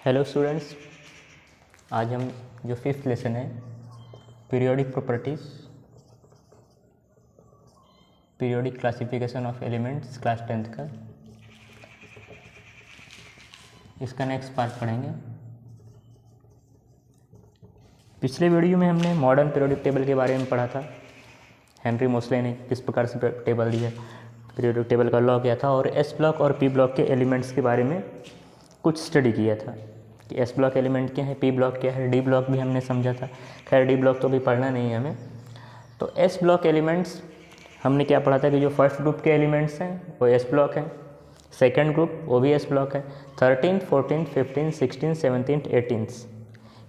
Hello students, आज हम जो फिफ्थ लेसन है periodic properties, periodic classification of elements, class 10th का इसका नेक्स्ट पार्ट पढ़ेंगे। पिछले वीडियो में हमने मॉडर्न पीरियोडिक टेबल के बारे में पढ़ा था। हेनरी मोसले ने किस प्रकार से टेबल दिया, पीरियोडिक टेबल का लॉ क्या था, और एस ब्लॉक और पी ब्लॉक के एलिमेंट्स के बारे में कुछ स्टडी किया था कि एस ब्लॉक एलिमेंट क्या है, पी ब्लॉक क्या है, डी ब्लॉक भी हमने समझा था। खैर डी ब्लॉक तो अभी पढ़ना नहीं है हमें। तो एस ब्लॉक एलिमेंट्स हमने क्या पढ़ा था कि जो फर्स्ट ग्रुप के एलिमेंट्स हैं वो एस ब्लॉक हैं, सेकंड ग्रुप वो भी एस ब्लॉक है, 13, 14, 15, 16, 17, 18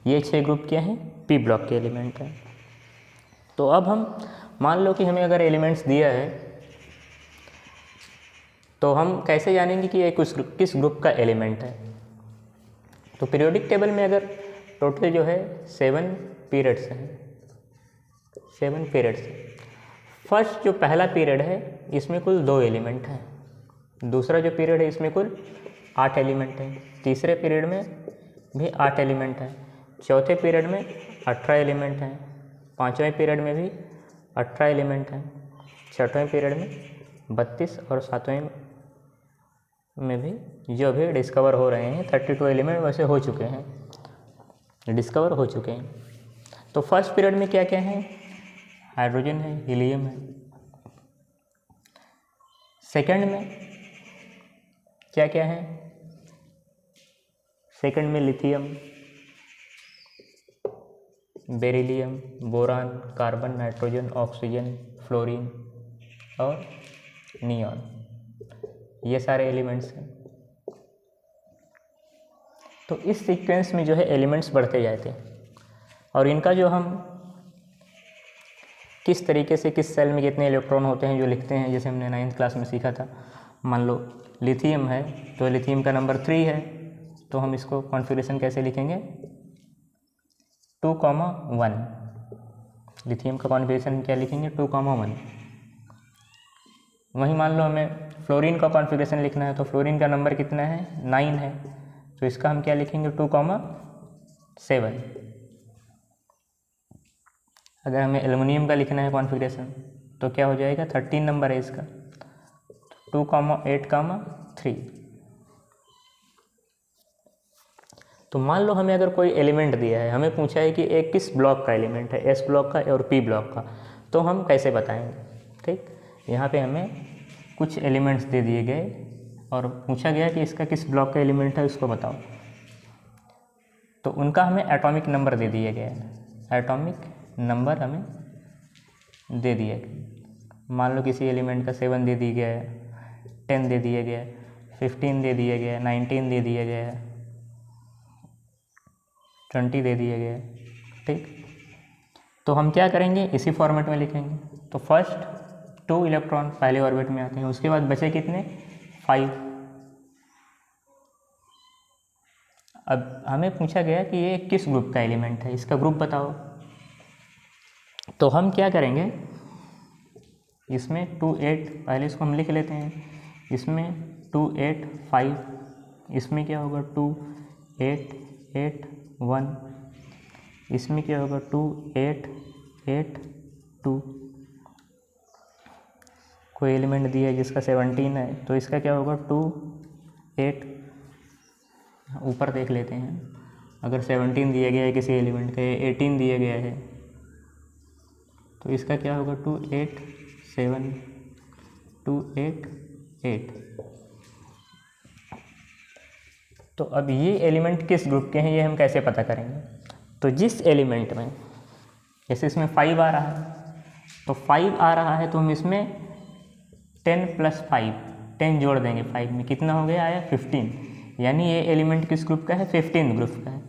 ये 6 ग्रुप क्या हैं, पी ब्लॉक के एलिमेंट हैं। तो अब हम मान लो कि हमें अगर एलिमेंट्स दिया है तो हम कैसे जानेंगे कि ये किस ग्रुप का एलिमेंट है। तो पीरियोडिक टेबल में अगर टोटल जो है 7 पीरियड्स हैं, 7 पीरियड्स हैं। फर्स्ट जो पहला पीरियड है इसमें कुल 2 एलिमेंट हैं, दूसरा जो पीरियड है इसमें कुल 8 एलिमेंट हैं, तीसरे पीरियड में भी 8 एलिमेंट हैं, चौथे पीरियड में 18 एलिमेंट हैं, पाँचवें पीरियड में भी 18 एलिमेंट हैं, छठवें पीरियड में 32 और सातवें में भी जो भी डिस्कवर हो रहे हैं 32 एलिमेंट वैसे हो चुके हैं, डिस्कवर हो चुके हैं। तो फर्स्ट पीरियड में क्या क्या है, हाइड्रोजन है, हीलियम है। सेकंड में क्या क्या है, सेकंड में lithium, beryllium, boron, carbon, nitrogen, oxygen, fluorine और नियॉन, ये सारे एलिमेंट्स हैं। तो इस सीक्वेंस में जो है एलिमेंट्स बढ़ते जाते हैं और इनका जो हम किस तरीके से किस सेल में कितने इलेक्ट्रॉन होते हैं जो लिखते हैं, जैसे हमने 9th क्लास में सीखा था। मान लो लिथियम है तो लिथियम का नंबर 3 है, तो हम इसको कॉन्फ़िगरेशन कैसे लिखेंगे, 2,1। लिथियम का कॉन्फ़िगरेशन क्या लिखेंगे, 2,1। वहीं मान लो हमें फ्लोरीन का कॉन्फ़िगरेशन लिखना है तो फ्लोरीन का नंबर कितना है, 9 है, तो इसका हम क्या लिखेंगे, 2,7। अगर हमें एल्युमिनियम का लिखना है कॉन्फ़िगरेशन तो क्या हो जाएगा, 13 नंबर है इसका, 2,8,3। तो मान लो हमें अगर कोई एलिमेंट दिया है, हमें पूछा है कि एक किस ब्लॉक का एलिमेंट है, एस ब्लॉक का और पी ब्लॉक का, तो हम कैसे बताएंगे। ठीक, यहाँ पे हमें कुछ एलिमेंट्स दे दिए गए और पूछा गया कि इसका किस ब्लॉक का एलिमेंट है उसको बताओ, तो उनका हमें एटॉमिक नंबर दे दिया गया है, एटॉमिक नंबर हमें दे दिया गया। मान लो किसी एलिमेंट का 7 दे दिया गया है, 10 दे दिया गया है, 15 दे दिया गया है, 19 दे दिया गया है, 20 दे दिया गया है। ठीक, तो हम क्या करेंगे, इसी फॉर्मेट में लिखेंगे। तो फर्स्ट 2 इलेक्ट्रॉन पहले ऑर्बिट में आते हैं, उसके बाद बचे कितने, 5। अब हमें पूछा गया कि ये किस ग्रुप का एलिमेंट है, इसका ग्रुप बताओ। तो हम क्या करेंगे, इसमें 2, 8 पहले इसको हम लिख लेते हैं, इसमें 2, 8, 5, इसमें क्या होगा 2, 8, 8, 1, इसमें क्या होगा 2, 8, 8, 2। कोई एलिमेंट दिया है जिसका 17 है तो इसका क्या होगा 2, 8, ऊपर देख लेते हैं। अगर 17 दिया गया है किसी एलिमेंट का, 18 दिया गया है तो इसका क्या होगा 2, 8, 7, 2, 8, 8। तो अब ये एलिमेंट किस ग्रुप के हैं ये हम कैसे पता करेंगे। तो जिस एलिमेंट में, जैसे इसमें 5 आ रहा है, तो 5 आ रहा है तो हम इसमें 10 + 5, 10 जोड़ देंगे 5 में, कितना हो गया, आया 15। यानी ये एलिमेंट किस ग्रुप का है, 15 ग्रुप का है।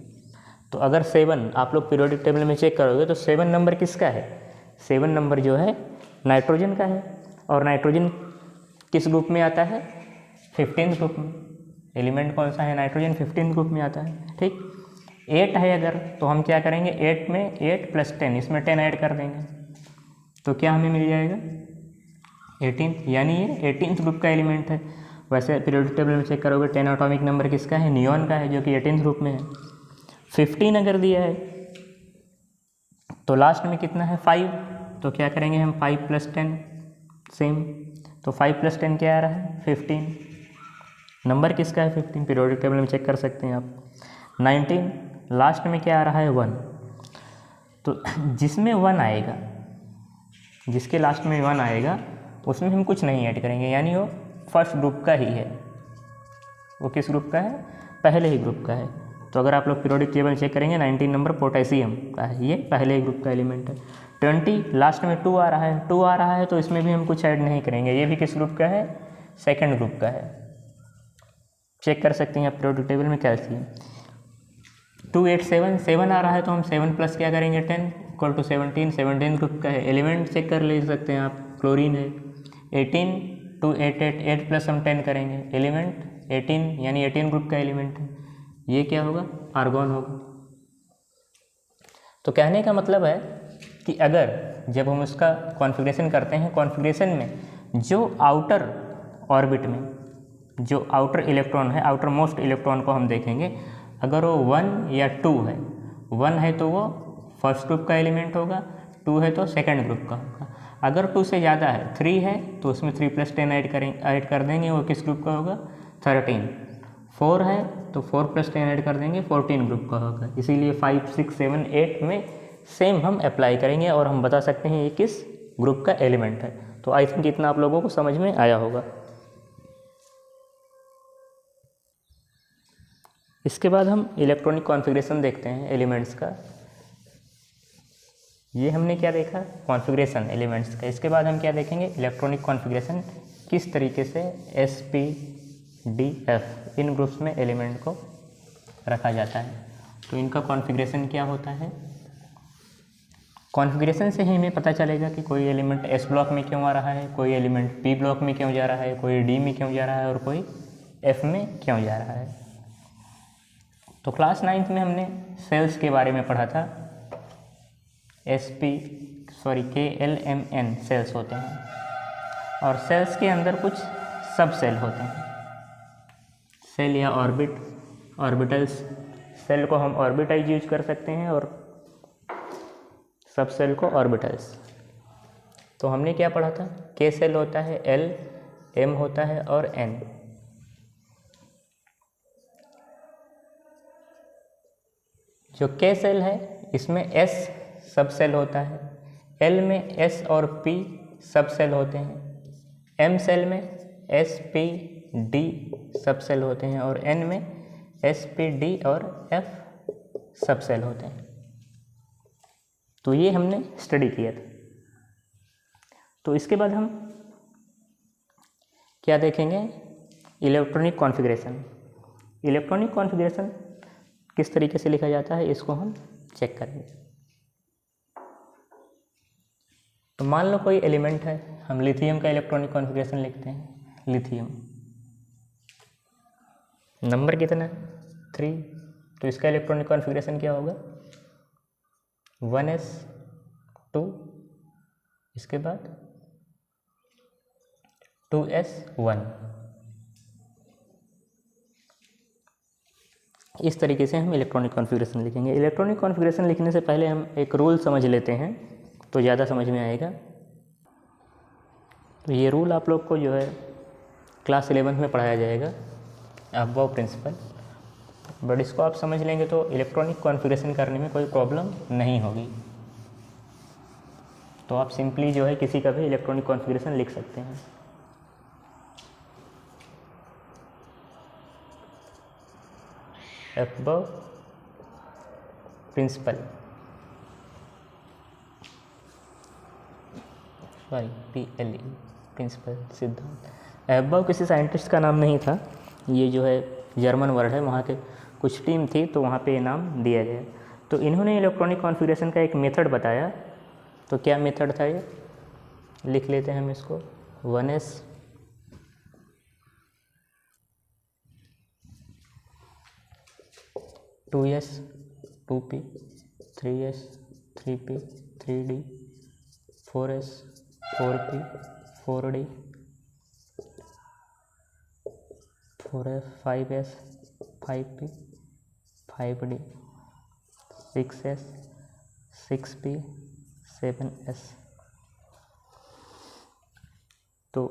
तो अगर 7 आप लोग पीरियोडिक टेबल में चेक करोगे तो 7 नंबर किसका है, 7 नंबर जो है नाइट्रोजन का है, और नाइट्रोजन किस ग्रुप में आता है, 15 ग्रुप में। एलिमेंट कौन सा है, नाइट्रोजन 15 ग्रुप में आता है। ठीक, 8 है अगर, तो हम क्या करेंगे, 8 में 8 + 10, इसमें 10 ऐड कर देंगे, तो क्या हमें मिल जाएगा 18, यानी ये 18th ग्रुप का एलिमेंट है। वैसे पीरियोडिक टेबल में चेक करोगे 10 एटॉमिक नंबर किसका है, नियॉन का है, जो कि 18th ग्रुप में है। 15 अगर दिया है तो लास्ट में कितना है 5, तो क्या करेंगे हम 5 + 10 सेम, तो 5 + 10 क्या आ रहा है 15, नंबर किसका है 15, पीरियोडिक टेबल में चेक कर सकते हैं आप। 19 लास्ट में क्या आ रहा है 1, तो जिसमें 1 आएगा, जिसके लास्ट में 1 आएगा उसमें हम कुछ नहीं ऐड करेंगे, यानी वो फर्स्ट ग्रुप का ही है। वो किस ग्रुप का है, पहले ही ग्रुप का है। तो अगर आप लोग पीरियोडिक टेबल चेक करेंगे 19 नंबर पोटेशियम का है, ये पहले ही ग्रुप का एलिमेंट है। 20 लास्ट में 2 आ रहा है, 2 आ रहा है तो इसमें भी हम कुछ ऐड नहीं करेंगे, ये भी किस ग्रुप का है, सेकेंड ग्रुप का है। चेक कर सकते हैं आप पीरियोडिक टेबल में कैल्शियम। 2 8 7 7 आ रहा है तो हम 7 प्लस क्या करेंगे 10 = 17, 17 ग्रुप का है। एलिमेंट चेक कर ले सकते हैं आप, क्लोरीन है। 18 2 8 8 8 प्लस हम 10 करेंगे, एलिमेंट 18 यानी 18 ग्रुप का एलिमेंट है। ये क्या होगा, आर्गॉन होगा। तो कहने का मतलब है कि अगर जब हम उसका कॉन्फ़िगरेशन करते हैं, कॉन्फ़िगरेशन में जो आउटर ऑर्बिट में जो आउटर इलेक्ट्रॉन है, आउटर मोस्ट इलेक्ट्रॉन को हम देखेंगे। अगर वो 1 या 2 है, 1 है तो वो फर्स्ट ग्रुप का एलिमेंट होगा, 2 है तो सेकंड ग्रुप का होगा। अगर 2 से ज़्यादा है, 3 है तो उसमें 3 + 10 ऐड कर देंगे, वो किस ग्रुप का होगा 13। 4 है तो 4 + 10 ऐड कर देंगे, 14 ग्रुप का होगा। इसीलिए 5 6 7 8 में सेम हम अप्लाई करेंगे और हम बता सकते हैं ये किस ग्रुप का एलिमेंट है। तो आई थिंक इतना आप लोगों को समझ में आया होगा। इसके बाद हम इलेक्ट्रॉनिक कॉन्फ़िगरेशन देखते हैं एलिमेंट्स का। ये हमने क्या देखा, कॉन्फ़िगरेशन एलिमेंट्स का। इसके बाद हम क्या देखेंगे, इलेक्ट्रॉनिक कॉन्फ़िगरेशन किस तरीके से s p d f इन ग्रुप्स में एलिमेंट को रखा जाता है। तो इनका कॉन्फ़िगरेशन क्या होता है, कॉन्फ़िगरेशन से ही हमें पता चलेगा कि कोई एलिमेंट s ब्लॉक में क्यों आ रहा है, कोई एलिमेंट p ब्लॉक में क्यों जा रहा है, कोई d में क्यों जा रहा है और कोई f में क्यों जा रहा है। तो क्लास 9th में हमने सेल्स के बारे में पढ़ा था। KLMN सेल्स होते हैं और सेल्स के अंदर कुछ सब सेल होते हैं, सेल या ऑर्बिटल्स। सेल को हम ऑर्बिटाइज यूज कर सकते हैं और सब सेल को ऑर्बिटल्स। तो हमने क्या पढ़ा था, K सेल होता है, L M होता है और N। जो K सेल है इसमें S सब सेल होता है, L में S और P सब सेल होते हैं, M सेल में S P D सब सेल होते हैं और N में S P D और F सब सेल होते हैं। तो ये हमने स्टडी किया था। तो इसके बाद हम क्या देखेंगे, इलेक्ट्रॉनिक कॉन्फ़िगरेशन। इलेक्ट्रॉनिक कॉन्फ़िगरेशन किस तरीके से लिखा जाता है इसको हम चेक करेंगे। तो मान लो कोई एलिमेंट है, हम लिथियम का इलेक्ट्रॉनिक कॉन्फ़िगरेशन लिखते हैं। लिथियम नंबर कितना है 3, तो इसका इलेक्ट्रॉनिक कॉन्फ़िगरेशन क्या होगा 1s 2, इसके बाद 2s 1। इस तरीके से हम इलेक्ट्रॉनिक कॉन्फ़िगरेशन लिखेंगे। इलेक्ट्रॉनिक कॉन्फ़िगरेशन लिखने से पहले हम एक रूल समझ लेते हैं तो ज़्यादा समझ में आएगा। तो ये रूल आप लोग को जो है क्लास 11 में पढ़ाया जाएगा, अबव प्रिंसिपल। बट इसको आप समझ लेंगे तो इलेक्ट्रॉनिक कॉन्फ़िगरेशन करने में कोई प्रॉब्लम नहीं होगी। तो आप सिंपली जो है किसी का भी इलेक्ट्रॉनिक कॉन्फ़िगरेशन लिख सकते हैं। अबव प्रिंसिपल, PLE प्रिंसिपल, सिद्धांत। अबव किसी साइंटिस्ट का नाम नहीं था, ये जो है जर्मन वर्ड है, वहाँ के कुछ टीम थी तो वहाँ पे ये नाम दिया गया। तो इन्होंने इलेक्ट्रॉनिक कॉन्फ़िगरेशन का एक मेथड बताया। तो क्या मेथड था ये, लिख लेते हैं हम इसको। 1s 2s 2p 3s 3p 3d 4s 4p 4d 4s 5s 5p 5d 6s 6p 7s। तो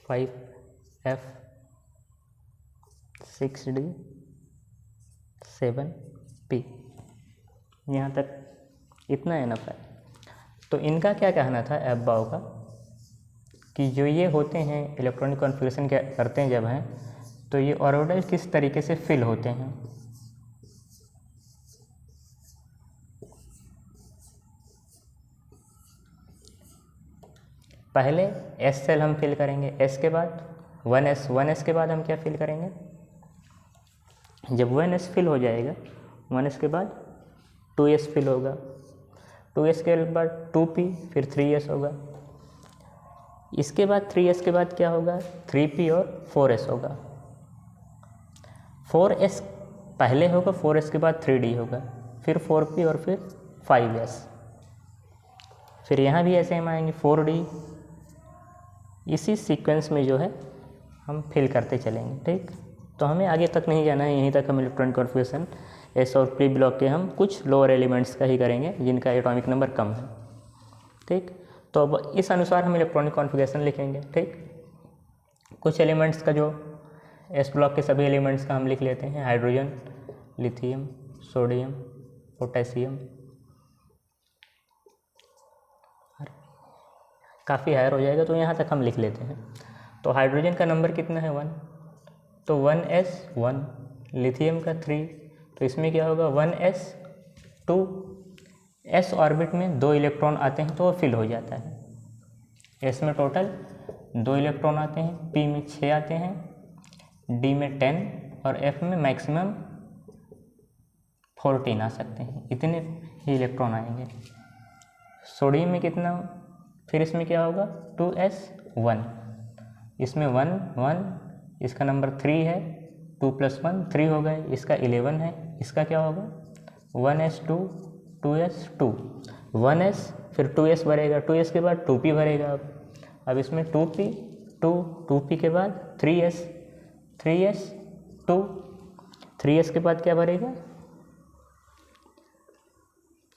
5f 6d 7p, यहाँ तक इतना एनफ है। तो इनका क्या कहना था एब्बाउ का कि जो ये होते हैं इलेक्ट्रॉनिक कॉन्फ़िगरेशन क्या करते हैं जब हैं, तो ये ऑर्बिटल किस तरीके से फिल होते हैं। पहले एस सेल हम फिल करेंगे, एस के बाद 1s के बाद हम क्या फिल करेंगे, जब 1s फिल हो जाएगा 1s के बाद 2s फिल होगा, 2s के बाद 2p, फिर 3s होगा, इसके बाद 3s के बाद क्या होगा 3p और 4s होगा। 4s पहले होगा, 4s के बाद 3d होगा, फिर 4p और फिर 5s, फिर यहाँ भी ऐसे हम आएंगे 4d। इसी सीक्वेंस में जो है हम फिल करते चलेंगे, ठीक। तो हमें आगे तक नहीं जाना है, यहीं तक हम इलेक्ट्रॉनिक कॉन्फ़िगरेशन एस और पी ब्लॉक के हम कुछ लोअर एलिमेंट्स का ही करेंगे जिनका एटॉमिक नंबर कम है, ठीक। तो अब इस अनुसार हम इलेक्ट्रॉनिक कॉन्फ़िगरेशन लिखेंगे, ठीक। कुछ एलिमेंट्स का जो एस ब्लॉक के सभी एलिमेंट्स का हम लिख लेते हैं, हाइड्रोजन, लिथियम, सोडियम, पोटेशियम, काफ़ी हायर हो जाएगा तो यहाँ तक हम लिख लेते हैं। तो हाइड्रोजन का नंबर कितना है 1, तो 1s 1, लिथियम का 3, तो इसमें क्या होगा 1s 2, s ऑर्बिट में 2 इलेक्ट्रॉन आते हैं तो वो फिल हो जाता है। s में टोटल 2 इलेक्ट्रॉन आते हैं, p में 6 आते हैं, d में 10 और f में मैक्सिमम 14 आ सकते हैं, इतने ही इलेक्ट्रॉन आएंगे। सोडियम में कितना, फिर इसमें क्या होगा 2s 1, इसमें 1 1, इसका नंबर 3 है, 2 + 1 3 हो गए, इसका 11 है, इसका क्या होगा 1s 2 2s 2, 1s फिर 2s भरेगा, 2s के बाद 2p भरेगा। अब इसमें 2p 2, 2p के बाद 3s 3s 2, 3s के बाद क्या भरेगा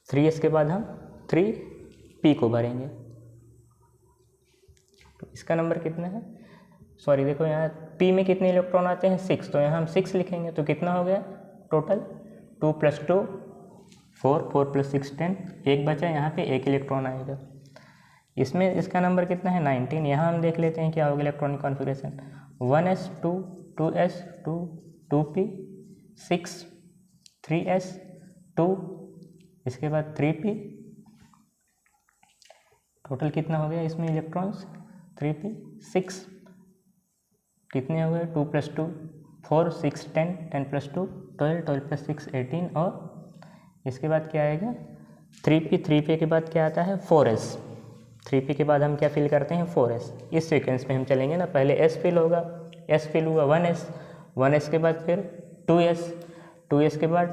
3s के बाद हम 3p को भरेंगे। तो इसका नंबर कितना है, सॉरी देखो यहाँ p में कितने इलेक्ट्रॉन आते हैं 6, तो यहाँ हम 6 लिखेंगे। तो कितना हो गया टोटल 2 + 2 4, 4 + 6 10, एक बचा, यहाँ पे 1 इलेक्ट्रॉन आएगा। इसमें इसका नंबर कितना है 19। यहाँ हम देख लेते हैं क्या होगा electronic configuration, 1s 2 2s 2 2p 6 3s 2, इसके बाद 3p, टोटल कितना हो गया इसमें इलेक्ट्रॉन्स 3p 6, कितने हो गए 2 + 2 4 6 10 10 + 2 12 12 + 6 18, और इसके बाद क्या आएगा 3p के बाद क्या आता है 4s, 3p के बाद हम क्या फिल करते हैं 4s। इस सीक्वेंस में हम चलेंगे ना, पहले s फिल होगा, s फिल हुआ 1s, 1s के बाद फिर 2s, 2s के बाद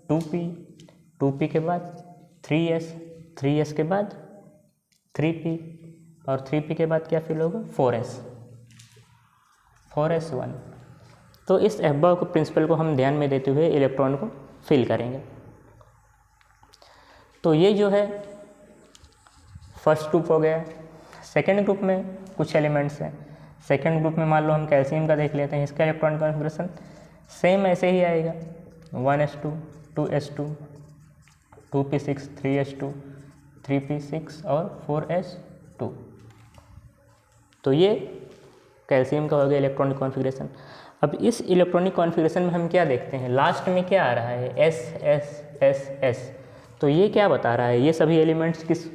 2p, 2p के बाद 3s, 3s के बाद 3p, और 3p के बाद क्या फिल होगा 4s 1। तो इस एब्बाउ के प्रिंसिपल को हम ध्यान में देते हुए इलेक्ट्रॉन को फिल करेंगे। तो ये जो है फर्स्ट ग्रुप हो गया। सेकेंड ग्रुप में कुछ एलिमेंट्स हैं। सेकेंड ग्रुप में मान लो हम कैल्शियम का देख लेते हैं, इसका इलेक्ट्रॉनिक कॉन्फ़िगरेशन सेम ऐसे ही आएगा 1s2 2s2 2p6 3s2 3p6 और 4s2। तो ये कैल्शियम का हो गया इलेक्ट्रॉनिक कॉन्फ़िगरेशन। अब इस इलेक्ट्रॉनिक कॉन्फ़िगरेशन में हम क्या देखते हैं, लास्ट में क्या आ रहा है S S S S। तो ये क्या बता रहा है, ये सभी एलिमेंट्स किस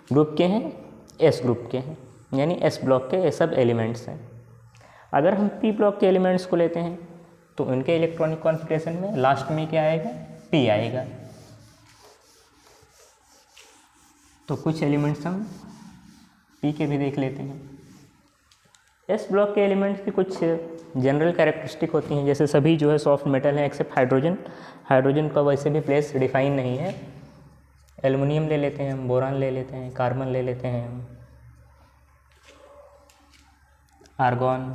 ग्रुप के हैं, S ग्रुप के हैं, यानी S ब्लॉक के ये सब एलिमेंट्स हैं। अगर हम P ब्लॉक के एलिमेंट्स को लेते हैं तो उनके इलेक्ट्रॉनिक कॉन्फ़िगरेशन में लास्ट में क्या आएगा P आएगा। तो कुछ एलिमेंट्स हम P के भी देख लेते हैं। एस ब्लॉक के एलिमेंट्स की कुछ जनरल कैरेक्टरिस्टिक होती हैं, जैसे सभी जो है सॉफ्ट मेटल हैं एक्सेप्ट हाइड्रोजन। हाइड्रोजन का वैसे भी प्लेस डिफाइन नहीं है। एल्युमिनियम ले लेते हैं हम, बोरान ले लेते हैं, कार्बन ले लेते हैं हम। आर्गॉन।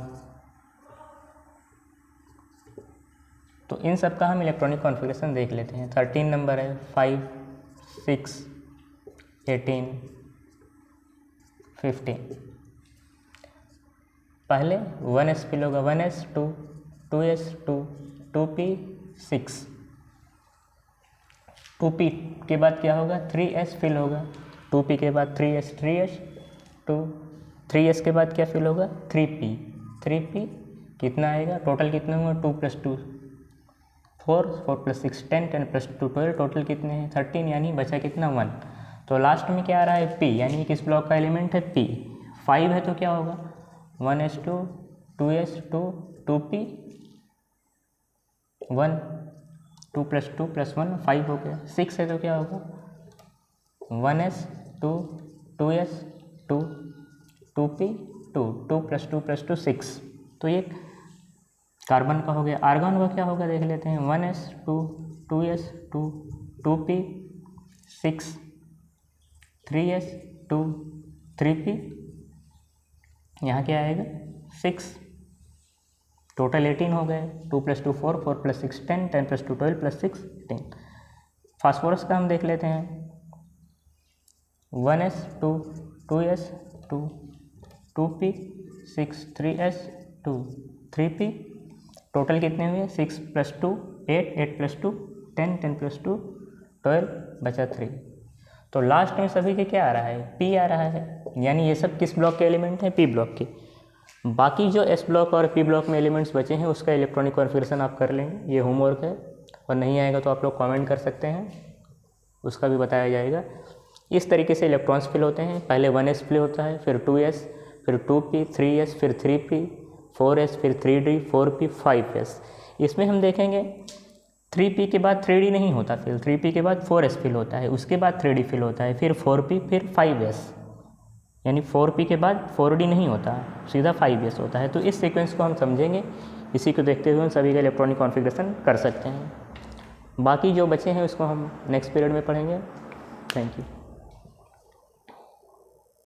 तो इन सब का हम इलेक्ट्रॉनिक कॉन्फ़िगरेशन देख लेते हैं। 13 नंबर है, 5, 6, 18, 15। पहले 1s फिल होगा, 1s 2, 2s 2, 2p 6, 2p के बाद क्या होगा, 3s फिल होगा, 2p के बाद 3s 3s 2, 3s के बाद क्या फिल होगा, 3p 3p कितना आएगा, टोटल कितना हुआ, 2 + 2 4, 4 + 6 10, 10 + 2 12, टोटल कितने हैं 13, यानी बचा कितना 1। तो लास्ट में क्या आ रहा है, p, यानी किस ब्लॉक का एलिमेंट है, p। 5 है तो क्या होगा, 1s2, 2s2, 2p 1, 2 + 2 + 1 5 हो गया। 6 है तो क्या होगा, 1s2, 2s 2, 2p 2, 2 + 2 + 2 6। तो ये कार्बन का हो गया। आर्गन का क्या होगा देख लेते हैं, 1s2, 2s2, 2p 6, 3s2, 3p, यहाँ क्या आएगा 6, टोटल 18 हो गए। 2 + 2 4, 4 + 6 10, 10 + 2 12 + 6 10। फास्फोरस का हम देख लेते हैं, 1s2, 2s2, 2p 6, 3s2, 3p, total कितने हुए, 6 + 2 8, 8 + 2 10, 10 + 2 12, बचा 3। तो लास्ट में सभी के क्या आ रहा है, p आ रहा है, यानी ये सब किस ब्लॉक के एलिमेंट हैं, p ब्लॉक के। बाकी जो s ब्लॉक और p ब्लॉक में एलिमेंट्स बचे हैं उसका इलेक्ट्रॉनिक कॉन्फ़िगरेशन आप कर लेंगे, ये होमवर्क है, और नहीं आएगा तो आप लोग कमेंट कर सकते हैं, उसका भी बताया जाएगा। इस तरीके से इलेक्ट्रॉन्स फिल होते हैं, पहले 1s फिल होता है, फिर 2s, फिर 2p, 3s, फिर 3p, 4s, फिर 3d, 4p, 5s। इसमें हम देखेंगे 3p के बाद 3d नहीं होता, फिर 3p के बाद 4s फिल होता है, उसके बाद 3d फिल होता है, फिर 4p, फिर 5s, यानी 4p के बाद 4d नहीं होता, सीधा 5s होता है। तो इस सीक्वेंस को हम समझेंगे, इसी को देखते हुए हम सभी का इलेक्ट्रॉनिक कॉन्फ़िगरेशन कर सकते हैं। बाकी जो बचे हैं उसको हम नेक्स्ट पीरियड में पढ़ेंगे। Thank you.